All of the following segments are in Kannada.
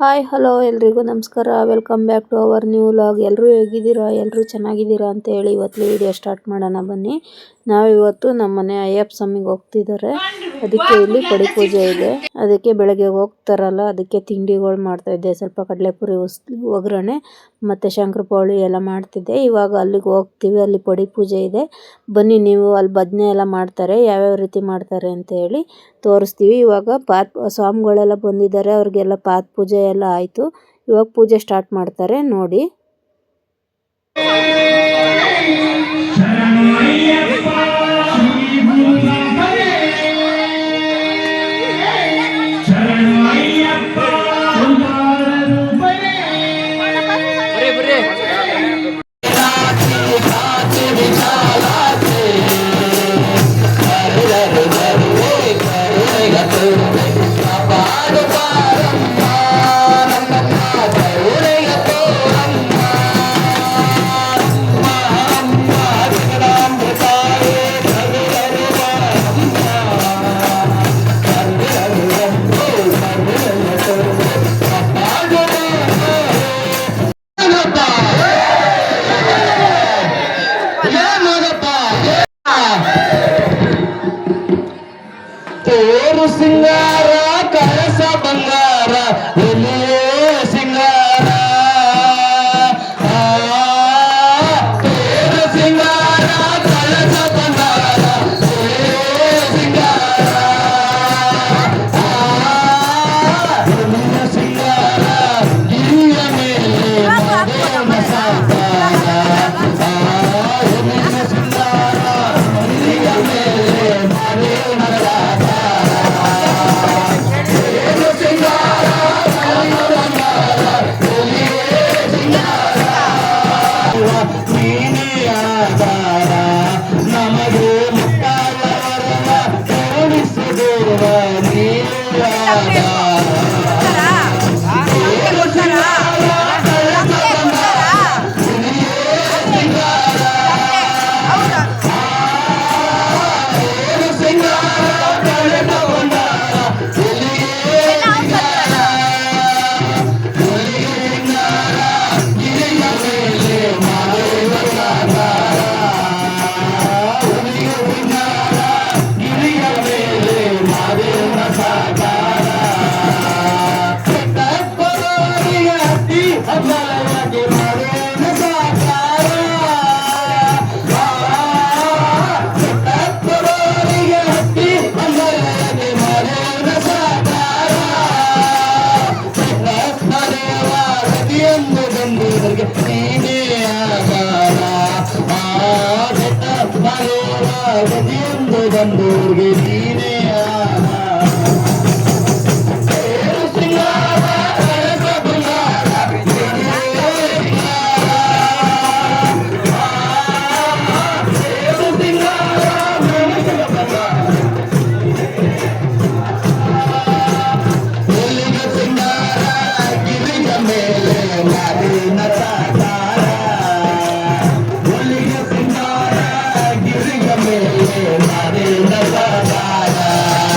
ಹಾಯ್ ಹಲೋ ಎಲ್ರಿಗೂ ನಮಸ್ಕಾರ. Welcome back to our new vlog. ಎಲ್ಲರೂ ಹೇಗಿದ್ದೀರಾ? ಎಲ್ಲರೂ ಚೆನ್ನಾಗಿದ್ದೀರಾ ಅಂತ ಹೇಳಿ ಇವತ್ತು ವಿಡಿಯೋ ಸ್ಟಾರ್ಟ್ ಮಾಡೋಣ ಬನ್ನಿ. ನಾವಿವತ್ತು ನಮ್ಮ ಮನೆ ಅಯ್ಯಪ್ಪ ಸ್ವಾಮಿಗೆ ಹೋಗ್ತಿದ್ದಾರೆ. ಅದಕ್ಕೆ ಇಲ್ಲಿ ಪಡಿ ಪೂಜೆ ಇದೆ. ಅದಕ್ಕೆ ಬೆಳಗ್ಗೆ ಹೋಗ್ತಾರಲ್ಲ, ಅದಕ್ಕೆ ತಿಂಡಿಗಳು ಮಾಡ್ತಾ ಇದ್ದೆ. ಸ್ವಲ್ಪ ಕಡಲೆಪುರಿ ಒಗ್ಗರಣೆ ಮತ್ತು ಶಂಕರಪೋಳಿ ಎಲ್ಲ ಮಾಡ್ತಿದ್ದೆ. ಇವಾಗ ಅಲ್ಲಿಗೆ ಹೋಗ್ತೀವಿ. ಅಲ್ಲಿ ಪಡಿ ಪೂಜೆ ಇದೆ. ಬನ್ನಿ, ನೀವು ಅಲ್ಲಿ ಭಜನೆ ಎಲ್ಲ ಮಾಡ್ತಾರೆ, ಯಾವ್ಯಾವ ರೀತಿ ಮಾಡ್ತಾರೆ ಅಂತ ಹೇಳಿ ತೋರಿಸ್ತೀವಿ. ಇವಾಗ ಸ್ವಾಮಿಗಳೆಲ್ಲ ಬಂದಿದ್ದಾರೆ, ಅವ್ರಿಗೆಲ್ಲ ಪಾದ ಪೂಜೆ ಎಲ್ಲ ಆಯಿತು. ಇವಾಗ ಪೂಜೆ ಸ್ಟಾರ್ಟ್ ಮಾಡ್ತಾರೆ ನೋಡಿ. ಸಿಂಗಾರ ಕಳಸ ಬಂಗಾರ ಎಲ್ಲಿಯೇ ಸಿಂಗಾರ ಸಿಂಗಾರ ಕಳಸ ಬಂಗಾರ ಎಲ್ಲಿಯೇ ಸಿಂಗಾರ ಸಿಂಗಾರ ಗಿರಿಯ ಮೇಲೆ ಬಂದೂರ್ಗೆ ನೀನೇ Hare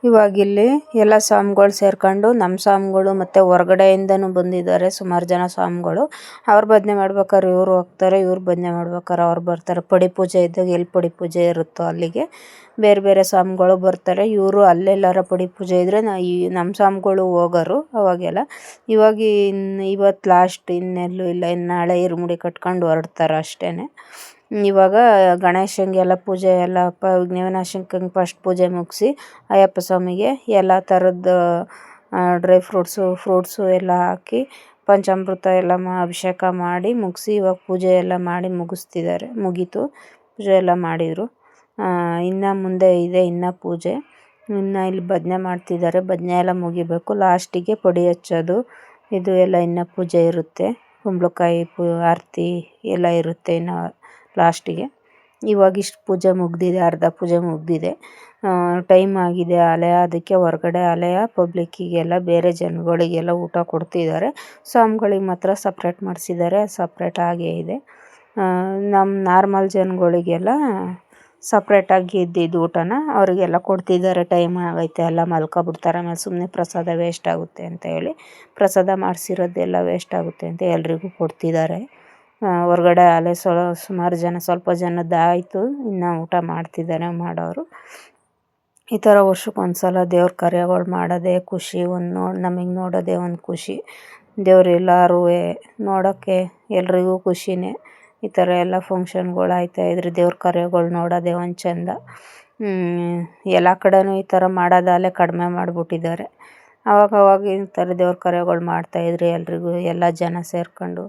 ಇವಾಗಿಲ್ಲಿ ಎಲ್ಲ ಸ್ವಾಮಿಗಳು ಸೇರ್ಕೊಂಡು ನಮ್ಮ ಸ್ವಾಮಿಗಳು ಮತ್ತು ಹೊರಗಡೆಯಿಂದನೂ ಬಂದಿದ್ದಾರೆ ಸುಮಾರು ಜನ ಸ್ವಾಮಿಗಳು. ಅವ್ರು ಭಜನೆ ಮಾಡ್ಬೇಕಾದ್ರೆ ಇವರು ಹೋಗ್ತಾರೆ, ಇವ್ರು ಭಜನೆ ಮಾಡ್ಬೇಕಾದ್ರೆ ಅವ್ರು ಬರ್ತಾರೆ. ಪಡಿ ಪೂಜೆ ಇದ್ದಾಗ ಎಲ್ಲಿ ಪಡಿ ಪೂಜೆ ಇರುತ್ತೋ ಅಲ್ಲಿಗೆ ಬೇರೆ ಬೇರೆ ಸ್ವಾಮಿಗಳು ಬರ್ತಾರೆ. ಇವರು ಅಲ್ಲೆಲ್ಲಾರ ಪಡಿ ಪೂಜೆ ಇದ್ದರೆ ನಮ್ಮ ಸ್ವಾಮಿಗಳು ಹೋಗೋರು ಅವಾಗೆಲ್ಲ. ಇವತ್ತು ಲಾಸ್ಟ್, ಇನ್ನೆಲ್ಲೂ ಇಲ್ಲ. ಇನ್ನು ನಾಳೆ ಇರುಮುಡಿ ಕಟ್ಕೊಂಡು ಹೊರಡ್ತಾರೆ ಅಷ್ಟೇ. ಇವಾಗ ಗಣೇಶನಿಗೆಲ್ಲ ಪೂಜೆ ಎಲ್ಲ ವಿಘ್ನವಿನಾಶಕಂಗೆ ಫಸ್ಟ್ ಪೂಜೆ ಮುಗಿಸಿ ಅಯ್ಯಪ್ಪ ಸ್ವಾಮಿಗೆ ಎಲ್ಲ ಥರದ್ದು ಡ್ರೈ ಫ್ರೂಟ್ಸು ಎಲ್ಲ ಹಾಕಿ ಪಂಚಾಮೃತ ಎಲ್ಲ ಅಭಿಷೇಕ ಮಾಡಿ ಮುಗಿಸಿ ಇವಾಗ ಪೂಜೆ ಎಲ್ಲ ಮಾಡಿ ಮುಗೀತು. ಪೂಜೆ ಎಲ್ಲ ಮಾಡಿದರು. ಇನ್ನು ಮುಂದೆ ಇದೆ ಇನ್ನು ಪೂಜೆ. ಇನ್ನು ಇಲ್ಲಿ ಭಜನೆ ಮಾಡ್ತಿದ್ದಾರೆ. ಭಜನೆ ಎಲ್ಲ ಮುಗಿಬೇಕು. ಲಾಸ್ಟಿಗೆ ಪಡಿ ಹಚ್ಚೋದು ಇದು ಎಲ್ಲ ಇನ್ನು ಪೂಜೆ ಇರುತ್ತೆ. ಕುಂಬಳಕಾಯಿ ಆರತಿ ಎಲ್ಲ ಇರುತ್ತೆ ಇನ್ನು ಲಾಸ್ಟಿಗೆ. ಇವಾಗ ಇಷ್ಟು ಪೂಜೆ ಮುಗಿದಿದೆ, ಅರ್ಧ ಪೂಜೆ ಮುಗಿದಿದೆ. ಟೈಮ್ ಆಗಿದೆ ಆಲಯ, ಅದಕ್ಕೆ ಹೊರಗಡೆ ಆಲಯ ಪಬ್ಲಿಕ್ಕಿಗೆಲ್ಲ ಬೇರೆ ಜನಗಳಿಗೆಲ್ಲ ಊಟ ಕೊಡ್ತಿದ್ದಾರೆ. ಸ್ವಾಮಿಗಳಿಗೆ ಮಾತ್ರ ಸಪ್ರೇಟ್ ಮಾಡಿಸಿದ್ದಾರೆ, ಸಪ್ರೇಟ್ ಆಗೇ ಇದೆ. ನಮ್ಮ ನಾರ್ಮಲ್ ಜನಗಳಿಗೆಲ್ಲ ಸಪ್ರೇಟಾಗಿ ಇದ್ದಿದ್ದು ಊಟನ ಅವರಿಗೆಲ್ಲ ಕೊಡ್ತಿದ್ದಾರೆ. ಟೈಮ್ ಆಗೈತೆ ಎಲ್ಲ ಮಲ್ಕೊಬಿಡ್ತಾರೆ. ಆಮೇಲೆ ಸುಮ್ಮನೆ ಪ್ರಸಾದ ವೇಸ್ಟ್ ಆಗುತ್ತೆ ಅಂತ ಹೇಳಿ ಪ್ರಸಾದ ಮಾಡಿಸಿರೋದೆಲ್ಲ ವೇಸ್ಟ್ ಆಗುತ್ತೆ ಅಂತ ಎಲ್ರಿಗೂ ಕೊಡ್ತಿದ್ದಾರೆ. ಹೊರಗಡೆ ಆಲಯ ಸುಮಾರು ಜನ, ಸ್ವಲ್ಪ ಜನದ್ದಾಯಿತು, ಇನ್ನು ಊಟ ಮಾಡ್ತಿದ್ದಾರೆ ಮಾಡೋರು. ಈ ಥರ ವರ್ಷಕ್ಕೊಂದ್ಸಲ ದೇವ್ರ ಕಾರ್ಯಗಳು ಮಾಡೋದೇ ಖುಷಿ. ನಮಗೆ ನೋಡೋದೇ ಒಂದು ಖುಷಿ. ದೇವ್ರು ಎಲ್ಲರೂ ನೋಡೋಕ್ಕೆ ಎಲ್ರಿಗೂ ಖುಷಿನೇ. ಈ ಥರ ಎಲ್ಲ ಫಂಕ್ಷನ್ಗಳು ಆಯ್ತಾಯಿದ್ರೆ ದೇವ್ರ ಕಾರ್ಯಗಳು ನೋಡೋದೇ ಒಂದು ಚೆಂದ. ಎಲ್ಲ ಕಡೆನೂ ಈ ಥರ ಮಾಡೋದಲ್ಲೇ ಕಡಿಮೆ ಮಾಡಿಬಿಟ್ಟಿದ್ದಾರೆ. ಆವಾಗವಾಗ ಈ ಥರ ದೇವ್ರ ಕಾರ್ಯಗಳು ಮಾಡ್ತಾಯಿದ್ರೆ ಎಲ್ರಿಗೂ ಎಲ್ಲ ಜನ ಸೇರ್ಕೊಂಡು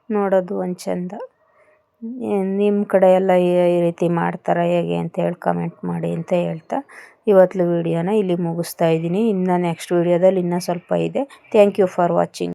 ನೋಡೋದು ಒಂದು ಚೆಂದ. ನಿಮ್ಮ ಕಡೆ ಎಲ್ಲ ಈ ರೀತಿ ಮಾಡ್ತಾರೆ ಹೇಗೆ ಅಂತೇಳಿ ಕಮೆಂಟ್ ಮಾಡಿ ಅಂತ ಹೇಳ್ತಾ ಇವತ್ತು ವಿಡಿಯೋನ ಇಲ್ಲಿ ಮುಗಿಸ್ತಾ ಇದ್ದೀನಿ. ಇನ್ನು ನೆಕ್ಸ್ಟ್ ವಿಡಿಯೋದಲ್ಲಿ ಇನ್ನೂ ಸ್ವಲ್ಪ ಇದೆ. Thank you for watching.